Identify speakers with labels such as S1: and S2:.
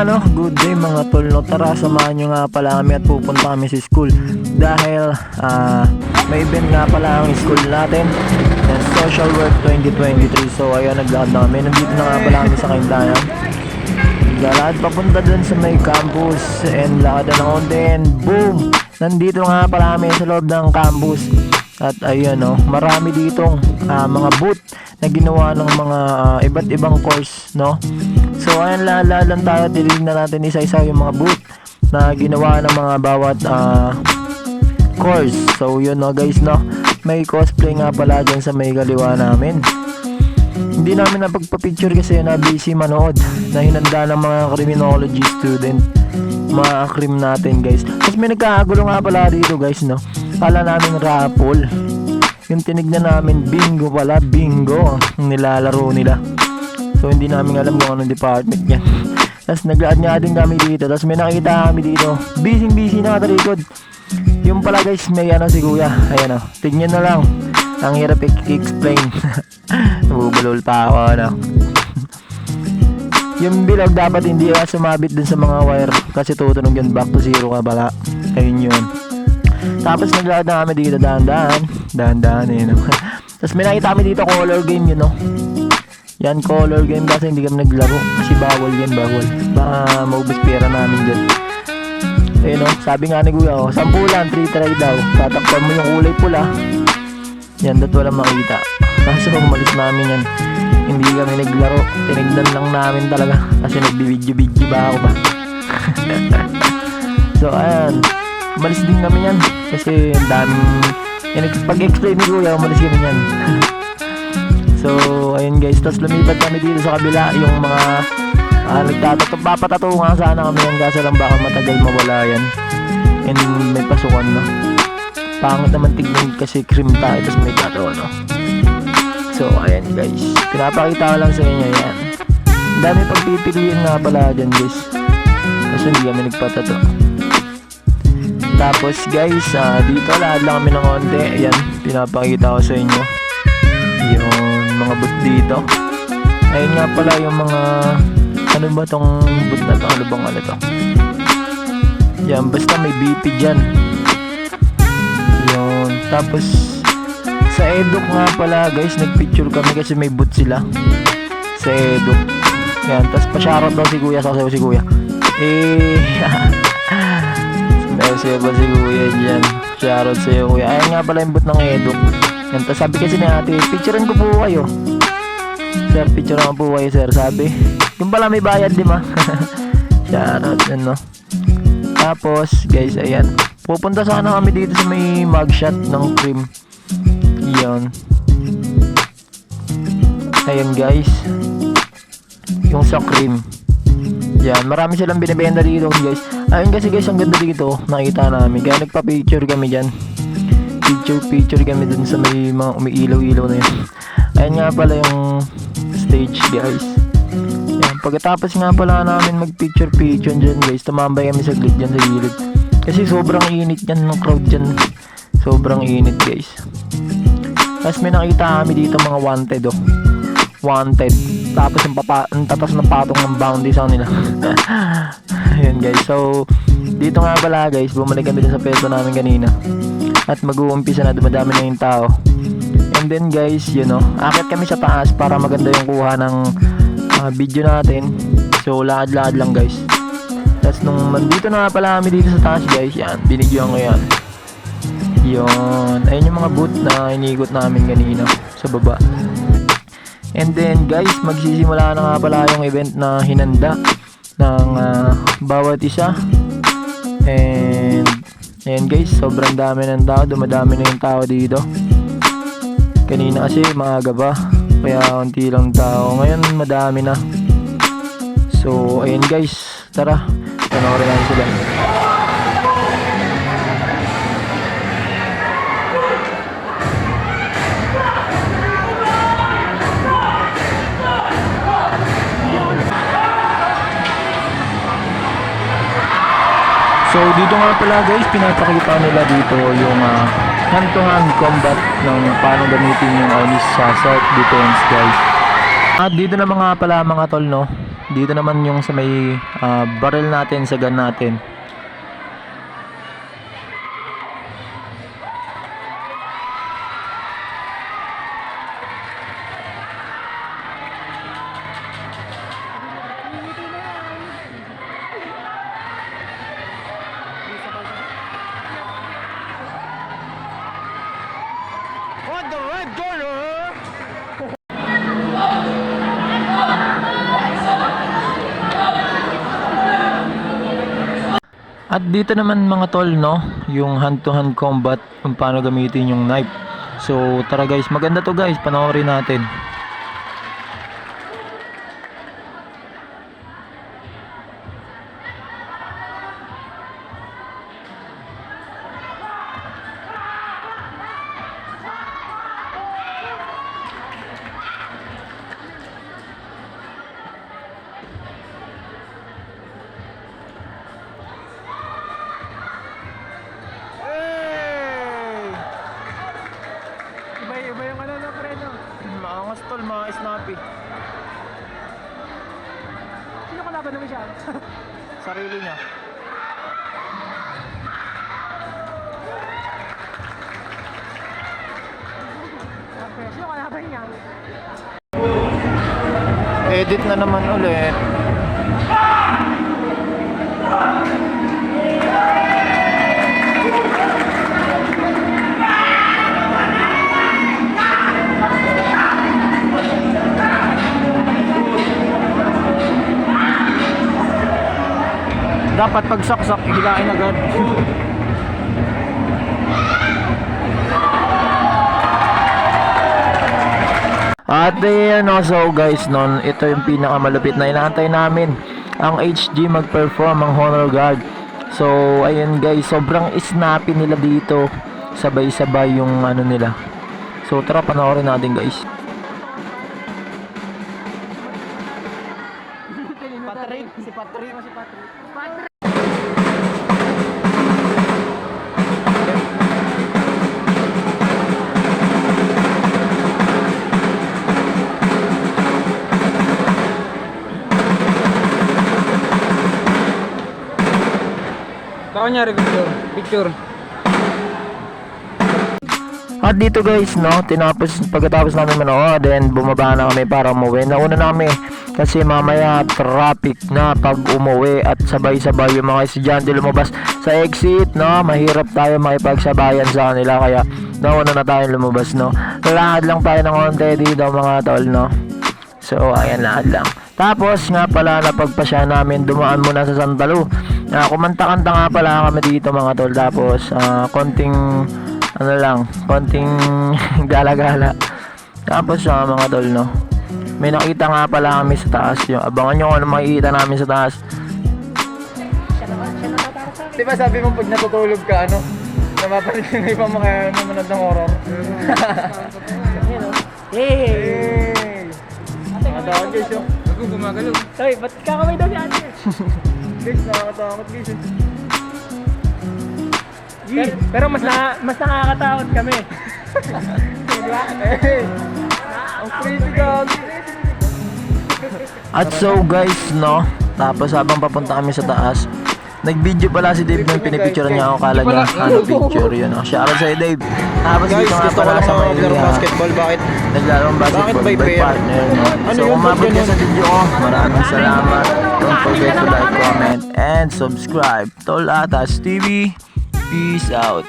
S1: nga good day mga tol, no? Tara samahan nyo nga pala kami at pupunta kami sa school. Dahil may event nga pala ang school natin, Social Work 2023. So ayun, naglakad na kami. Nandito na nga pala kami sa Kaintayan. Naglalakad papunta dun sa may campus. And lakad na konti and boom! Nandito nga pala kami sa loob ng campus. At ayun, no, marami ditong mga booth na ginawa ng mga iba't ibang course, no? So ayun, lalan tayo, titignan natin isa-isa yung mga booth na ginawa ng mga bawat course. So yun, no guys, no, may cosplay nga pala dyan sa may kaliwa namin. Hindi namin napagpa-picture kasi na busy manood, na hinanda ng mga criminology student, mga krim natin guys. Tapos may nagkakagulo nga pala dito guys, no. Kala namin raffle, yung tinignan namin bingo pala, bingo ang nilalaro nila. So hindi namin alam kung anong department yan. Tapos naglaad nga din kami dito. Tapos may nakita kami dito, busy na katalikod. Yung pala guys, may si kuya. Ayan, tignan na lang, ang hirap i-explain. Nabubulol pa ako, Yung bilog dapat hindi sumabit dun sa mga wire, kasi tutunog yun, back to zero ka bala. Ayun yun. Tapos naglaad na kami dito, dahan-dahan Tapos may nakita kami dito, color game yun, Yan, color game, kasi hindi kami naglaro kasi bawal yan, baka maubos pera namin dyan. Ayun, sabi nga ni kuya, 10 lang, 3 try daw, tatakpan mo yung kulay pula. Yan, dat walang makita. Kaso umalis namin yan, hindi kami naglaro, tinignan lang namin talaga kasi nagbibidyo ba ako ba. So ayan, umalis din kami yan kasi daming pag-explain ni kuya, umalis kami yan. So ayun guys, tapos lumipat kami dito sa kabila, yung mga papatato nga sana kami yan, kaso lang baka matagal mawala yan and may pasukan, pangit naman tignan kasi cream tayo tapos may tato, So ayan guys, pinapakita ko lang sa inyo yan. Ang dami pagpipiliin nga pala dyan guys, kasi hindi kami nagpatato. Tapos guys, dito lahat lang kami ng konti. Ayan, pinapakita ko sa inyo yung mga booth dito. Ayun nga pala yung mga, ano ba tong booth na to? Ano bang ano to? Yan, basta may BP dyan. Yun, tapos sa Eduk nga pala guys, nagpicture kami kasi may booth sila sa Eduk. Yan, tapos pa-shoutout daw si kuya, sasayaw si kuya. Siya ba si kuya dyan? Shoutout sa'yo kuya. Ayan nga pala yung booth ng Eduk. Yan, tapos sabi kasi ni ate, picturean ko po kayo. Sir, picturean ko po kayo sir, sabi. Yung pala may bayad, di ba? Shoutout yan, Tapos guys, ayan, pupunta sana kami dito sa may mugshot ng cream. Yan. Ayan guys, yung sa cream. Yan, marami silang binibenta dito guys. Ayun kasi guys, ang ganda dito, nakita namin. Kaya nagpa-picture kami dyan. Picture kami dun sa may mga umiilaw-ilaw na yun. Ayun nga pala yung stage guys. Yan, pagkatapos nga pala namin mag-picture dyan guys, tumambay kami saglit dyan sa gilid. Kasi sobrang init yan ng crowd dyan. Sobrang init guys. Tapos may nakita kami dito mga wanted, wanted. Tapos yung tatas ng patong ng bounty sa kanila. Ayan guys, so dito nga pala guys, bumalik kami dun sa peso namin kanina. At mag-uumpisa na, dumadami na yung tao. And then guys, akit kami sa taas para maganda yung kuha ng video natin. So lakad-lakad lang guys. Tapos nung nandito na nga pala kami dito sa taas guys, yan, binigyan ko yan. Yun, ayun yung mga booth na iniikot namin kanina sa baba. And then guys, magsisimula na nga pala yung event na hinanda ng bawat isa. And ayan guys, sobrang dami ng tao, dumadami na yung tao dito. Kanina kasi maaga pa, kaya konti lang tao. Ngayon madami na. So ayan guys, tara, panoorin natin sila. So dito nga pala guys, pinapakita nila dito yung hand-to-hand combat ng paano gamitin yung Onis sa self-defense guys. At dito na mga pala mga tol, Dito naman yung sa may barrel natin, sa gun natin.
S2: On the red corner.
S1: At dito naman mga tol, no, yung hand to hand combat, kung paano gamitin yung knife. So tara guys, maganda to guys, panoorin natin.
S2: Iba yung ano na pre, no?
S1: Maangas tol, mga snappy.
S2: Sino kalaban naman siya?
S1: Sarili niya.
S2: Okay, sino kalaban niya?
S1: Edit na naman ulit. Dapat pag saksak, hilain agad. At so guys, ito yung pinakamalupit na inaantay namin. Ang HG mag-perform ang Honor Guard. So ayun guys, sobrang snappy nila dito. Sabay-sabay yung ano nila. So tara, panoorin natin guys.
S2: Patrick, si Patrick. Baka niya picture.
S1: At dito guys, pagkatapos namin manood, then bumaba na kami para umuwi. Nauna na kami kasi mamaya traffic na pag umuwi at sabay-sabay yung mga estudyante lumabas sa exit, no? Mahirap tayo makipagsabayan sa kanila, kaya nauna na tayo lumabas, no? Lakad lang tayo ng konti dito mga tol, no? So ayan, lakad lang. Tapos nga pala, napagpasya namin, dumaan muna sa Santa Lu. Kumanta-kanta nga pala kami dito mga tol. Tapos konting gala-gala. Tapos mga tol, no, may nakita nga pala kami sa taas. Yung abangan nyo kung ano makikita namin sa taas.
S2: Diba sabi mo pag natutulog ka, ano? Napapalit yung ibang mga nanonood ng horror. Hey! Nakatawa guys, yung gumagalaw. Hoy, ba't kakamay daw si ate? Guys, nakakatakot guys. Pero mas nakakatakot kami. Diba? Ang crazy gag.
S1: At so guys, no, tapos habang papunta kami sa taas, nag-video pala si Dave nung pinipicture niya ako. Kala niya picture yun. Shoutout sa'yo Dave. Tapos
S2: Guys,
S1: dito nga
S2: gusto ko
S1: pala
S2: lang
S1: sa
S2: mga
S1: may
S2: maglaro basketball. Bakit?
S1: naglalaro basketball
S2: by pair?
S1: partner, no?
S2: Ano
S1: So
S2: yun?
S1: kung umabot ka
S2: Ganun?
S1: sa video ko, maraming salamat. Don't forget to like, comment, and subscribe. Tol Atas TV, peace out.